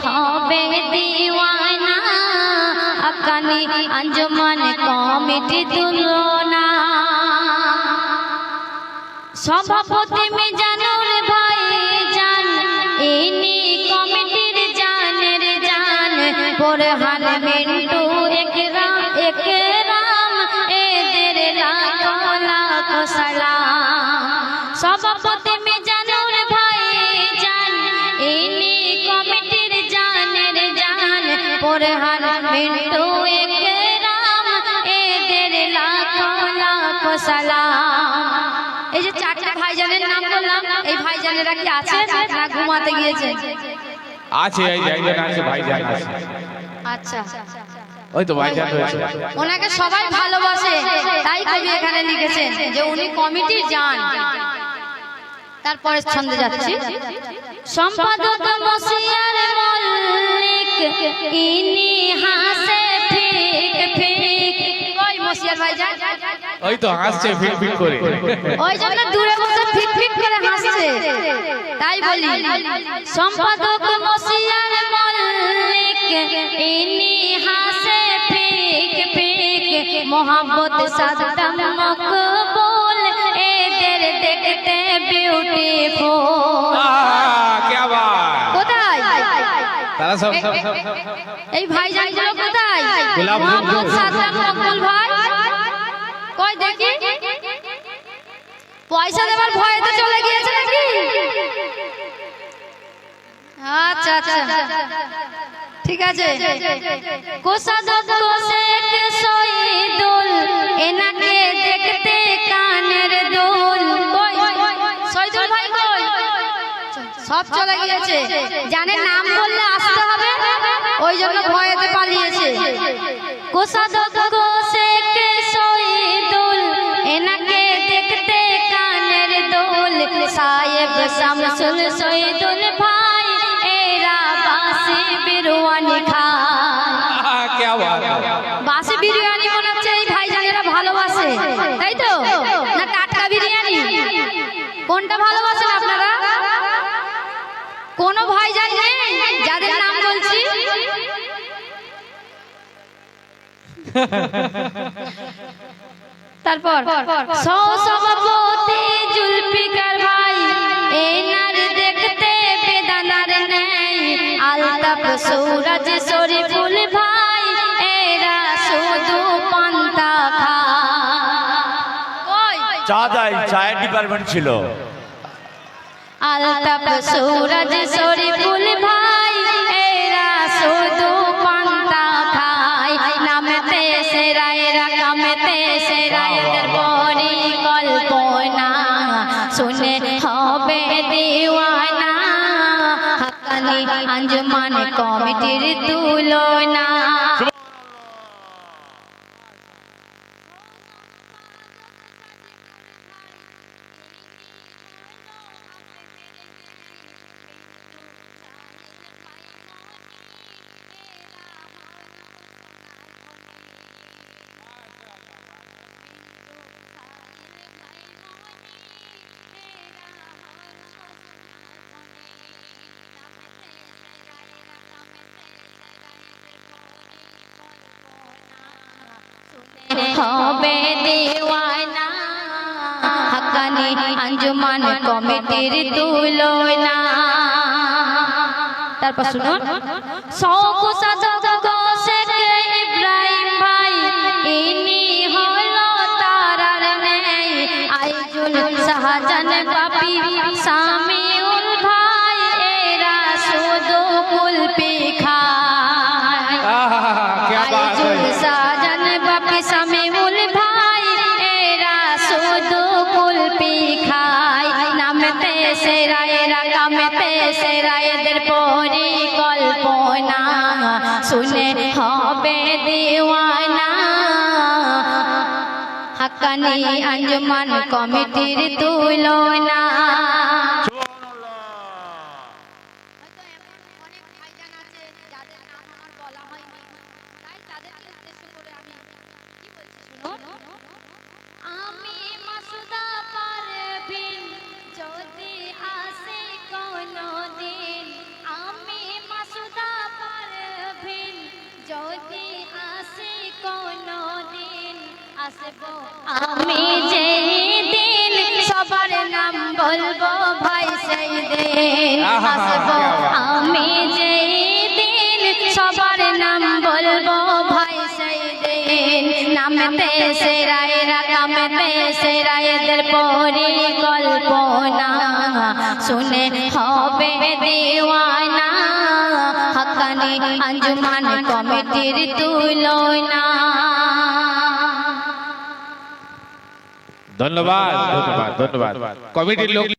হবে দিওয়ানা হাক্কানি আঞ্জুমান কমিটি তুলনা সভাপতি মিজানুর ভাই জান ইনি কমিটির জানের জান বোরহান মিন্টু একরাম এদের লাখো লাখো সালাম সভাপতি মিজানুর ভাই জান ইনি কমিটির জানের জান বোরহান মিন্টু একরাম এদের লাখো লাখো সালাম। এই যে চারটা ভাইজানের নাম বললাম, এই ভাইজানেরা কি আছে না ঘুমাতে গিয়েছে? আছে, এই ভাইজান আছে, ভাইজান আছে। আচ্ছা, ওই তো ভাইজান রয়েছে। ওনাকে সবাই ভালোবাসে, তাই কবি এখানে লিখেছেন যে উনি কমিটির জান। তারপরে ছন্দে যাচ্ছি। সম্পাদক মসিয়ার মল্লিক ইনি হাসে ফিক ফিক। ওই মসিয়ার ভাইজান ওই তো হাসছে ফিক ফিক করে, ওই জন্য দূরে বসে ফিক ফিক করে হাসছে, তাই বলি। সম্পাদক মসিয়ার মল্লিক ইনি হাসে ফিক ফিক মোহাম্মদ সাদ্দাম মকবুল এদের দেখতে বিউটিফুল। কি বাত! কোথায় তারা সব এই ভাইজানগুলো কোথায়? গোলাপ মোহাম্মদ সাদ্দাম মকবুল ভাই কই দেখি। পয়সা দেওয়ার ভয়েতে চলে গিয়েছে নাকি? আচ্ছা আচ্ছা ঠিক আছে। কোষাধ্যক্ষ শেখ শহীদুল এনাকে দেখতে কানের দুল। কই শহীদুল ভাই কই? সব চলে গিয়েছে, জানে নাম বললে আসতে হবে, ওই জন্য ভয়েতে পালিয়েছে। কোষাধ্যক্ষ শেখ শহীদুল এনাকে দেখতে কানের দুল সাহেব শামসুল শহীদুল ভাই এরা বাসি বিরিয়ানি খায়। কি বাত! বাসি বিরিয়ানি মনে হচ্ছে এই ভাইজানেরা ভালোবাসে, তাই তো? না টাটকা বিরিয়ানি? কোনটা ভালোবাসেন আপনারা? কোন ভাইজান নেই যাদের নাম বলছি? তারপর সভাপতি জুলফিকার ভাই এনার দেখতে বেদানার নেই আলতাফ সুরজ শরীফুল ভাই এরা শুধু পান্তা খায়। চায়ের ডিপার্টমেন্ট ছিল। আলতাফ সুরজ শরীফুল ভাই এরা শুধু পান্তা খায়। নামতে সেরা এরা কামতে সেরা এদের পরিকল্পনা শুনে হবে দিওয়ানা হাক্কানি আঞ্জুমান কমিটির তুলনা। হবে দিওয়ানা হাক্কানি আঞ্জুমান কমিটির তুলনা। তারপর শুনুন। কোষাধ্যক্ষ শেখ ইব্রাহিম ভাই ইনি হলো তারার নেই আইজুল শাহজান বাপি সামিউল ভাই এরা শুধু কুলপি খায়। আইজুল শাহজান বাপি সামিউল ভাই এরা শুধু কুলপি খায়। নামতে সেরা এরা কামতে সেরা এদের পরিকল্পনা শুনে হবে দিওয়ানা হাক্কানি আঞ্জুমান কমিটির তুলনা। আমি মাসুদা পারভিন যদি আসে কোনো দিন, আমি মাসুদা দিন আহা, আসবো কি আওয়াজ। আমি যেই দিন সবার নাম বলবো ভাই সেই দিন নামতে সেরাইরা কামতে সেরাইদের পরিকল্পনা শুনে হবে দেওয়ানা হাক্কানি আঞ্জুমান কমিটির তুলনা। ধন্যবাদ ধন্যবাদ ধন্যবাদ কমিটির লোক